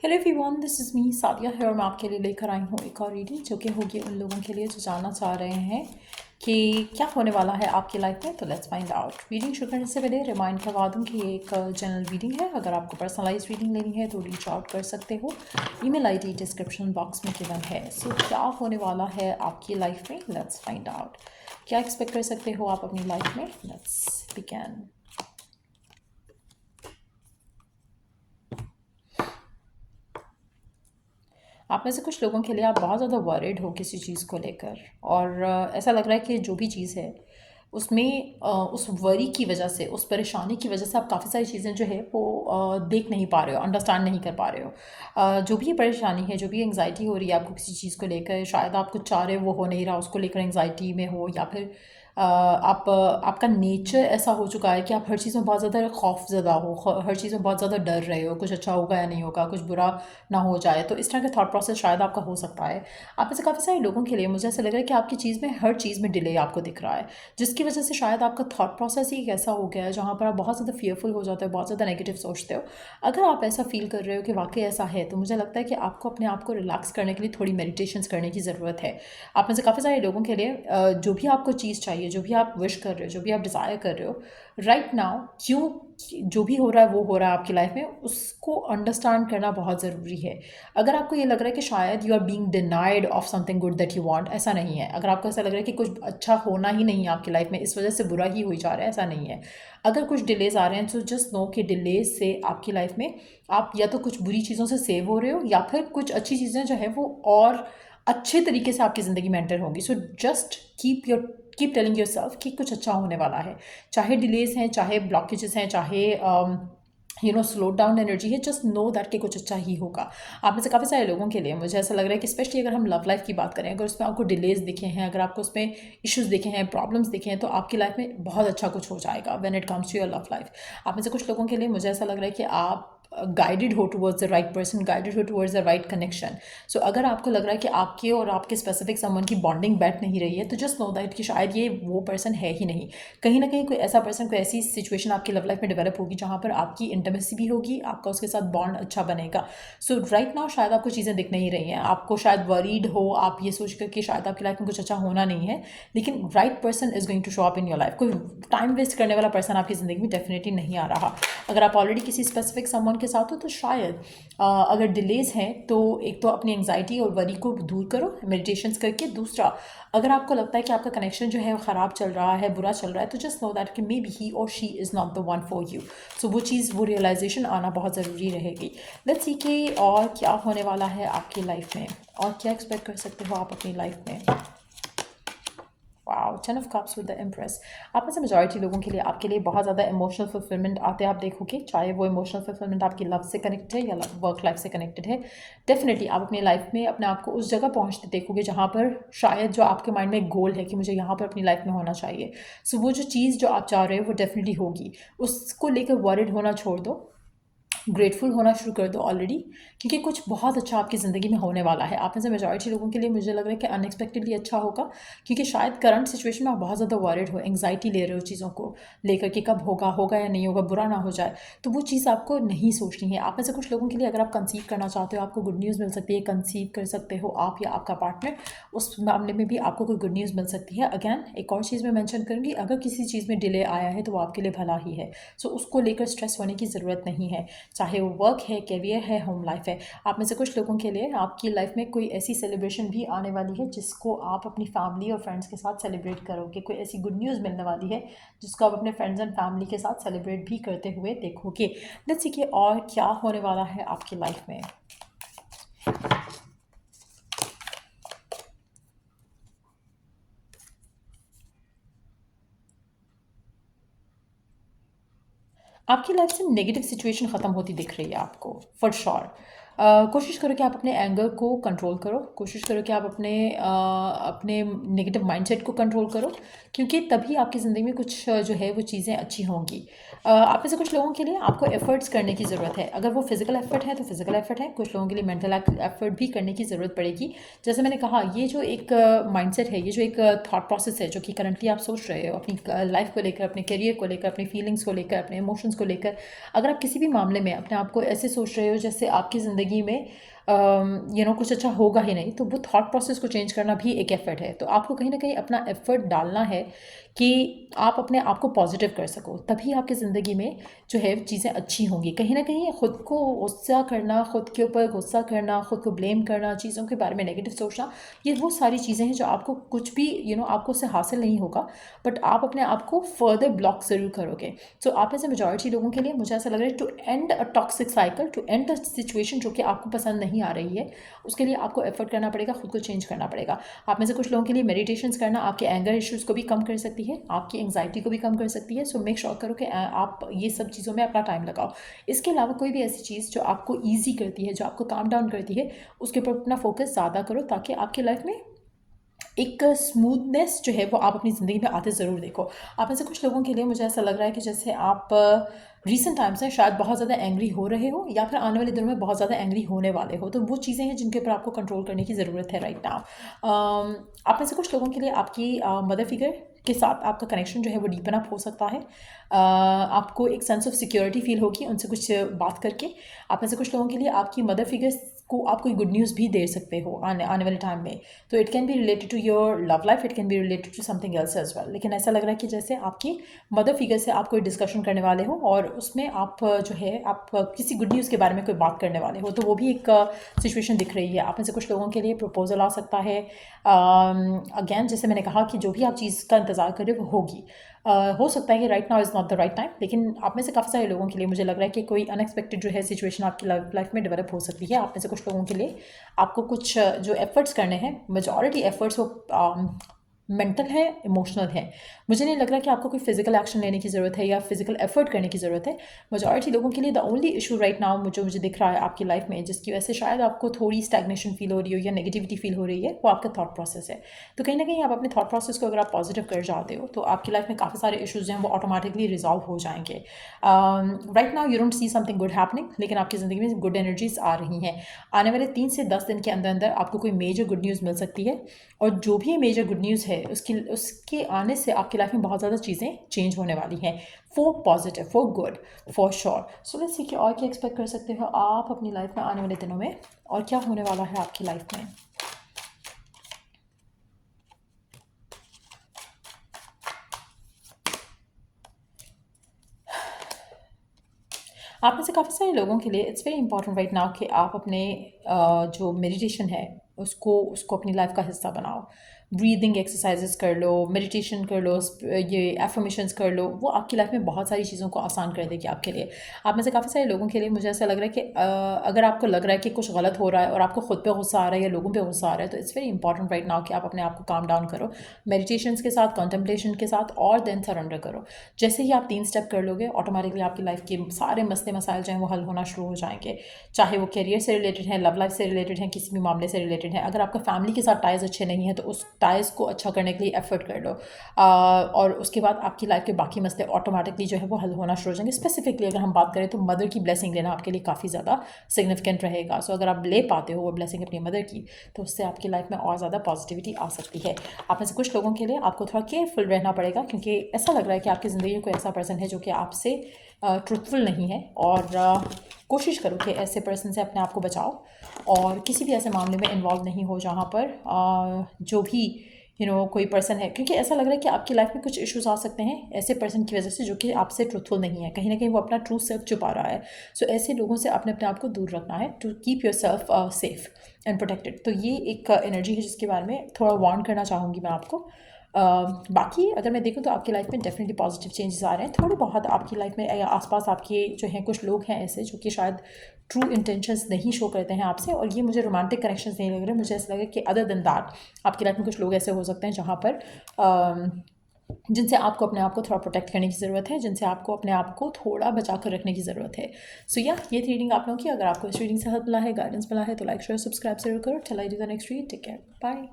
Hello everyone, this is me Sadia है और मैं आपके लिए लेकर आई हूँ एक और रीडिंग जो कि होगी उन लोगों के लिए जो जानना चाह रहे हैं कि क्या होने वाला है आपकी लाइफ में। तो लेट्स फाइंड आउट। रीडिंग शुरू करने से पहले रिमाइंड करवा दूँ कि ये एक जनरल रीडिंग है। अगर आपको पर्सनलाइज रीडिंग लेनी है तो रीच आउट कर सकते हो। ईमेल आईडी डिस्क्रिप्शन बॉक्स में गिवन है। सो क्या होने वाला है आपकी लाइफ में, लेट्स फाइंड आउट। क्या एक्सपेक्ट कर सकते हो आप अपनी लाइफ में, लेट्स बिगिन। आप में से कुछ लोगों के लिए आप बहुत ज़्यादा वरीड हो किसी चीज़ को लेकर, और ऐसा लग रहा है कि जो भी चीज़ है उसमें उस वरी की वजह से, उस परेशानी की वजह से आप काफ़ी सारी चीज़ें जो है वो देख नहीं पा रहे हो, अंडरस्टैंड नहीं कर पा रहे हो। जो भी ये परेशानी है, जो भी एंग्जाइटी हो रही है आपको किसी चीज़ को लेकर, शायद आप कुछ चाह रहे हो वो हो नहीं रहा, उसको लेकर एंग्जाइटी में हो, या फिर आपका नेचर ऐसा हो चुका है कि आप हर चीज़ में बहुत ज़्यादा खौफज़दा हो, हर चीज़ में बहुत ज़्यादा डर रहे हो, कुछ अच्छा होगा या नहीं होगा, कुछ बुरा ना हो जाए। तो इस तरह का थॉट प्रोसेस शायद आपका हो सकता है। आप में से काफ़ी सारे लोगों के लिए मुझे ऐसा लग रहा है कि आपकी चीज़ में, हर चीज़ में डिले आपको दिख रहा है, जिसकी वजह से शायद आपका थॉट प्रोसेस ही एक ऐसा हो गया है जहाँ पर आप बहुत ज़्यादा फियरफुल हो जाते हो, बहुत ज़्यादा नेगेटिव सोचते हो। अगर आप ऐसा फील कर रहे हो कि वाकई ऐसा है, तो मुझे लगता है कि आपको अपने आप को रिलैक्स करने के लिए थोड़ी मेडिटेशंस करने की ज़रूरत है। आप में से काफ़ी सारे लोगों के लिए जो भी आपको चीज़ चाहिए, जो भी आप विश कर रहे हो, जो भी आप डिज़ायर कर रहे हो राइट नाउ, क्यों जो भी हो रहा है वो हो रहा है आपकी लाइफ में, उसको अंडरस्टैंड करना बहुत ज़रूरी है। अगर आपको ये लग रहा है कि शायद you are being denied of something good that you want, ऐसा नहीं है। अगर आपको ऐसा लग रहा है कि कुछ अच्छा होना ही नहीं है आपकी लाइफ में, इस वजह से बुरा ही हो जा रहा है, ऐसा नहीं है। अगर कुछ डिलेज आ रहे हैं तो जस्ट नो कि डिलेज से आपकी लाइफ में आप या तो कुछ बुरी चीज़ों से सेव हो रहे हो, या फिर कुछ अच्छी चीज़ें जो है वो और अच्छे तरीके से आपकी ज़िंदगी में एंटर होंगी। So just keep telling your self कि कुछ अच्छा होने वाला है। चाहे डिलेज हैं, चाहे ब्लॉकेजेस हैं, चाहे स्लो डाउन एनर्जी है, जस्ट नो दैट कि कुछ अच्छा ही होगा। आप में से काफ़ी सारे लोगों के लिए मुझे ऐसा लग रहा है कि स्पेशली अगर हम लव लाइफ की बात करें, अगर उसमें आपको डिलेज दिखे हैं, अगर आपको उसमें इश्यूज दिखे हैं, प्रॉब्लम्स दिखे हैं, तो आपकी लाइफ में बहुत अच्छा कुछ हो जाएगा when it comes to your love life. आप में से कुछ लोगों के लिए मुझे ऐसा लग रहा है कि आप गाइडेड हो towards the right person, guided हो टुवर्ड्स द राइट कनेक्शन। सो अगर आपको लग रहा है कि आपके और आपके स्पेसिफिक समवन की बॉन्डिंग बैठ नहीं रही है, तो जस्ट नो दैट कि शायद ये वो पर्सन है ही नहीं। कहीं ना कहीं कोई ऐसा पर्सन, कोई ऐसी सिचुएशन आपकी लव लाइफ में डेवलप होगी जहाँ पर आपकी इंटीमेसी भी होगी, आपका उसके साथ बॉन्ड अच्छा बनेगा। सो राइट नाउ शायद आपको चीज़ें दिख नहीं रही हैं, आपको शायद वरीड हो, आप ये सोच कर कि शायद आपकी लाइफ में कुछ अच्छा होना नहीं है, लेकिन right person is going to show up in your life. कोई टाइम वेस्ट करने वाला पर्सन आपकी ज़िंदगी में डेफिनेटली नहीं आ रहा। अगर आप ऑलरेडी किसी स्पेसिफिक समवन के साथ हो तो शायद अगर डिलेज हैं तो एक तो अपनी एंग्जाइटी और वरी को दूर करो मेडिटेशंस करके। दूसरा, अगर आपको लगता है कि आपका कनेक्शन जो है वो ख़राब चल रहा है, बुरा चल रहा है, तो जस्ट नो दैट कि मे बी ही और she is not the one for you. So वो चीज़, वो रियलाइजेशन आना बहुत ज़रूरी रहेगी। लेट्स सी कि और क्या होने वाला है आपकी लाइफ में, और क्या एक्सपेक्ट कर सकते हो आप अपनी लाइफ में। Wow, 10 of cups with the empress. आप में से मेजॉरिटी लोगों के लिए, आपके लिए बहुत ज़्यादा इमोशनल फुलफिलमेंट आते हैं, आप देखोगे, चाहे वो इमोशनल फुलफिलमेंट आपकी लव से कनेक्टेड है या वर्क लाइफ से कनेक्टेड है। डेफिनेटली आप अपनी लाइफ में अपने आप को उस जगह पहुंचते देखोगे जहाँ पर शायद जो आपके माइंड में एक गोल है कि मुझे यहाँ पर अपनी लाइफ में होना चाहिए। सो वो जो चीज़ जो आप चाह रहे हो वो डेफिनेटली होगी। उसको लेकर वरिड होना छोड़ दो, ग्रेटफुल होना शुरू कर दो ऑलरेडी, क्योंकि कुछ बहुत अच्छा आपकी ज़िंदगी में होने वाला है। आप में से मेजॉरिटी लोगों के लिए मुझे लग रहा है कि अनएक्सपेक्टेडली अच्छा होगा, क्योंकि शायद करंट सिचुएशन में आप बहुत ज़्यादा वॉरिड हो, एंग्जाइटी ले रहे हो चीज़ों को लेकर कि कब होगा, होगा या नहीं होगा, बुरा ना हो जाए। तो वो चीज़ आपको नहीं सोचनी है। आप में से कुछ लोगों के लिए अगर आप कंसीव करना चाहते हो, आपको गुड न्यूज़ मिल सकती है, कंसीव कर सकते हो आप या आपका पार्टनर, उस मामले में भी आपको कोई गुड न्यूज़ मिल सकती है। अगैन एक और चीज़ मैं मेंशन करूँगी, अगर किसी चीज़ में डिले आया है तो वो आपके लिए भला ही है। सो उसको लेकर स्ट्रेस होने की ज़रूरत नहीं है, चाहे वो वर्क है, करियर है, होम लाइफ है। आप में से कुछ लोगों के लिए आपकी लाइफ में कोई ऐसी सेलिब्रेशन भी आने वाली है जिसको आप अपनी फैमिली और फ्रेंड्स के साथ सेलिब्रेट करोगे। कोई ऐसी गुड न्यूज़ मिलने वाली है जिसको आप अपने फ्रेंड्स एंड फैमिली के साथ सेलिब्रेट भी करते हुए देखोगे। लेट्स सी कि और क्या होने वाला है आपकी लाइफ में। आपकी लाइफ से नेगेटिव सिचुएशन ख़त्म होती दिख रही है आपको, फॉर श्योर। कोशिश करो कि आप अपने एंगर को कंट्रोल करो, कोशिश करो कि आप अपने नेगेटिव माइंडसेट को कंट्रोल करो, क्योंकि तभी आपकी ज़िंदगी में कुछ जो है वो चीज़ें अच्छी होंगी। आप में से कुछ लोगों के लिए आपको एफर्ट्स करने की ज़रूरत है। अगर वो फिजिकल एफर्ट है तो फिजिकल एफर्ट है, कुछ लोगों के लिए मेंटल एफर्ट भी करने की ज़रूरत पड़ेगी। जैसे मैंने कहा, ये जो एक माइंडसेट है, ये जो एक थॉट प्रोसेस है जो कि करंटली आप सोच रहे हो अपनी लाइफ को लेकर, अपने करियर को लेकर, अपनी फीलिंग्स को लेकर, अपने इमोशंस को लेकर, अगर आप किसी भी मामले में अपने आप को ऐसे सोच रहे हो जैसे आपकी ज़िंदगी ज़िंदगी में कुछ अच्छा होगा ही नहीं, तो वो थॉट प्रोसेस को चेंज करना भी एक एफ़र्ट है। तो आपको कहीं न कहीं अपना एफ़र्ट डालना है कि आप अपने आप को पॉज़िटिव कर सको, तभी आपकी ज़िंदगी में जो है चीज़ें अच्छी होंगी। कहीं न कहीं खुद को गुस्सा करना, खुद के ऊपर गुस्सा करना, खुद को ब्लेम करना, चीज़ों के बारे में नेगेटिव सोचना, ये वो सारी चीज़ें हैं जो आपको कुछ भी आपको उससे हासिल नहीं होगा, बट आप अपने आप को फर्दर ब्लॉक ज़रूर करोगे। सो आप में से मेजॉरिटी लोगों के लिए मुझे ऐसा लग रहा है, to end a toxic cycle, to end the situation जो कि आपको पसंद नहीं आ रही है, उसके लिए आपको एफर्ट करना पड़ेगा, खुद को चेंज करना पड़ेगा। आप में से कुछ लोगों के लिए मेडिटेशंस करना आपके एंगर इश्यूज़ को भी कम कर सकती है, आपकी एंग्जाइटी को भी कम कर सकती है। सो मेक श्योर करो कि आप ये सब चीज़ों में अपना टाइम लगाओ। इसके अलावा कोई भी ऐसी चीज़ जो आपको ईजी करती है, जो आपको काम डाउन करती है, उसके ऊपर अपना फोकस ज़्यादा करो, ताकि आपकी लाइफ में एक स्मूथनेस जो है वो आप अपनी ज़िंदगी में आते ज़रूर देखो। आप में से कुछ लोगों के लिए मुझे ऐसा लग रहा है कि जैसे आप रीसेंट टाइम्स में शायद बहुत ज़्यादा एंग्री हो रहे हो, या फिर आने वाले दिनों में बहुत ज़्यादा एंग्री होने वाले हो। तो वो चीज़ें हैं जिनके ऊपर आपको कंट्रोल करने की ज़रूरत है राइट नाउ। आप में से कुछ लोगों के लिए आपकी मदर फिगर के साथ आपका कनेक्शन जो है वो डीपन अप हो सकता है। आपको एक सेंस ऑफ सिक्योरिटी फील होगी उनसे कुछ बात करके। आप में से कुछ लोगों के लिए आपकी मदर फिगर्स को आप कोई गुड न्यूज़ भी दे सकते हो आने आने वाले टाइम में। तो it can be related to your love life, it can be related to something else as well. लेकिन ऐसा लग रहा है कि जैसे आपकी मदर फिगर से आप कोई डिस्कशन करने वाले हो, और उसमें आप जो है आप किसी गुड न्यूज़ के बारे में कोई बात करने वाले हो, तो वो भी एक सिचुएशन दिख रही है। आप में से कुछ लोगों के लिए प्रपोजल आ सकता है। अगेन जैसे मैंने कहा कि जो भी आप चीज़ का इंतज़ार कर रहे हो वो होगी। हो सकता है कि right now is not the right time, लेकिन आप में से काफ़ी सारे लोगों के लिए मुझे लग रहा है कि कोई अनएक्सपेक्टेड जो है सिचुएशन आपकी लाइफ में डेवलप हो सकती है। आप में से कुछ लोगों के लिए आपको कुछ जो एफर्ट्स करने हैं, मेजॉरिटी एफर्ट्स वो मेंटल है, इमोशनल है। मुझे नहीं लग रहा कि आपको कोई फिजिकल एक्शन लेने की ज़रूरत है या फिजिकल एफर्ट करने की ज़रूरत है। मेजॉरिटी लोगों के लिए the only issue right now मुझे दिख रहा है आपकी लाइफ में, जिसकी वजह से शायद आपको थोड़ी स्टैग्नेशन फील हो रही हो या नेगेटिविटी फील हो रही है, वो आपका थॉट प्रोसेस है। तो कहीं ना कहीं आप अपने थॉट प्रोसेस को अगर आप पॉजिटिव कर जाते हो, तो आपकी लाइफ में काफ़ी सारे इशूज़ हैं वो ऑटोमेटिकली रिजॉल्व हो जाएंगे। Right now you don't see something good happening, लेकिन आपकी ज़िंदगी में गुड एनर्जीज आ रही हैं। आने वाले 3 से 10 दिन के अंदर अंदर आपको कोई मेजर गुड न्यूज़ मिल सकती है, और जो भी मेजर गुड न्यूज़ है उसके आने से आपकी लाइफ में बहुत ज़्यादा चीज़ें चेंज होने वाली हैं, for positive, for good, for sure. So let's see कि और क्या एक्सपेक्ट कर सकते हो आप अपनी लाइफ में आने वाले दिनों में, और क्या होने वाला है आपकी लाइफ में। आप में से काफ़ी सारे लोगों के लिए it's very important right now कि आप अपने जो मेडिटेशन है उसको अपनी लाइफ का हिस्सा बनाओ। ब्रीदिंग एक्सरसाइजेस कर लो, मेडिटेशन कर लो, ये एफर्मेशंस कर लो, वो आपकी लाइफ में बहुत सारी चीज़ों को आसान कर देगी आपके लिए। आप में से काफ़ी सारे लोगों के लिए मुझे ऐसा लग रहा है कि अगर आपको लग रहा है कि कुछ गलत हो रहा है और आपको खुद पे गुस्सा आ रहा है या लोगों पे गुस्सा आ रहा है, तो it's very important right now कि आप अपने आप को काम डाउन करो मेडिटेशंस के साथ, कॉन्टम्पलेशन के साथ, और देन सरेंडर करो। जैसे ही आप 3 स्टेप कर लोगे, ऑटोमेटिकली आपकी लाइफ के सारे मसले मसाइल जो हैं वो हल होना शुरू हो जाएंगे। चाहे वो करियर से रिलेटेड है, लव लाइफ से रिलेटेड है, किसी भी मामले से रिलेटेड है। अगर आपका फैमिली के साथ टाइज अच्छे नहीं है, तो उस टाइज को अच्छा करने के लिए एफर्ट कर लो, और उसके बाद आपकी लाइफ के बाकी मसले ऑटोमेटिकली जो है वो हल होना शुरू हो जाएंगे। स्पेसिफिकली अगर हम बात करें तो मदर की ब्लेसिंग लेना आपके लिए काफ़ी ज़्यादा सिग्निफिकेंट रहेगा। सो अगर आप ले पाते हो वो ब्लेसिंग अपनी मदर की, तो उससे आपकी लाइफ में और ज़्यादा पॉजिटिविटी आ सकती है। आप में से कुछ लोगों के लिए आपको थोड़ा केयरफुल रहना पड़ेगा, क्योंकि ऐसा लग रहा है कि आपकी ज़िंदगी में कोई ऐसा पर्सन है जो कि आपसे ट्रुथफुल नहीं है, और कोशिश करो कि ऐसे पर्सन से अपने आप को बचाओ, और किसी भी ऐसे मामले में इन्वॉल्व नहीं हो जहाँ पर जो भी कोई पर्सन है, क्योंकि ऐसा लग रहा है कि आपकी लाइफ में कुछ इश्यूज आ सकते हैं ऐसे पर्सन की वजह से जो कि आपसे ट्रूथफुल नहीं है, कहीं ना कहीं वो अपना ट्रू सेल्फ छुपा रहा है। सो ऐसे लोगों से अपने आप को दूर रखना है, to keep yourself safe and protected. तो ये एक एनर्जी है जिसके बारे में थोड़ा वार्न करना चाहूँगी मैं आपको। बाकी अगर मैं देखूँ तो आपकी लाइफ में डेफिनेटली पॉजिटिव चेंजेस आ रहे हैं। थोड़े बहुत आपकी लाइफ में या आसपास आपके जो हैं कुछ लोग हैं ऐसे जो कि शायद ट्रू इंटेंशंस नहीं शो करते हैं आपसे, और ये मुझे रोमांटिक कनेक्शंस नहीं लग रहे। मुझे ऐसा लगे कि अदर देन दैट आपकी लाइफ में कुछ लोग ऐसे हो सकते हैं जहाँ पर जिनसे आपको अपने आप को थोड़ा प्रोटेक्ट करने की ज़रूरत है, जिनसे आपको अपने आप को थोड़ा बचा कर रखने की ज़रूरत है। सो या ये थी रीडिंग आप लोगों की। अगर आपको इस रीडिंग से हेल्प मिला है, गाइडेंस मिला है, तो लाइक शेयर सब्सक्राइब जरूर करो। चल I do the next read. Take care, bye.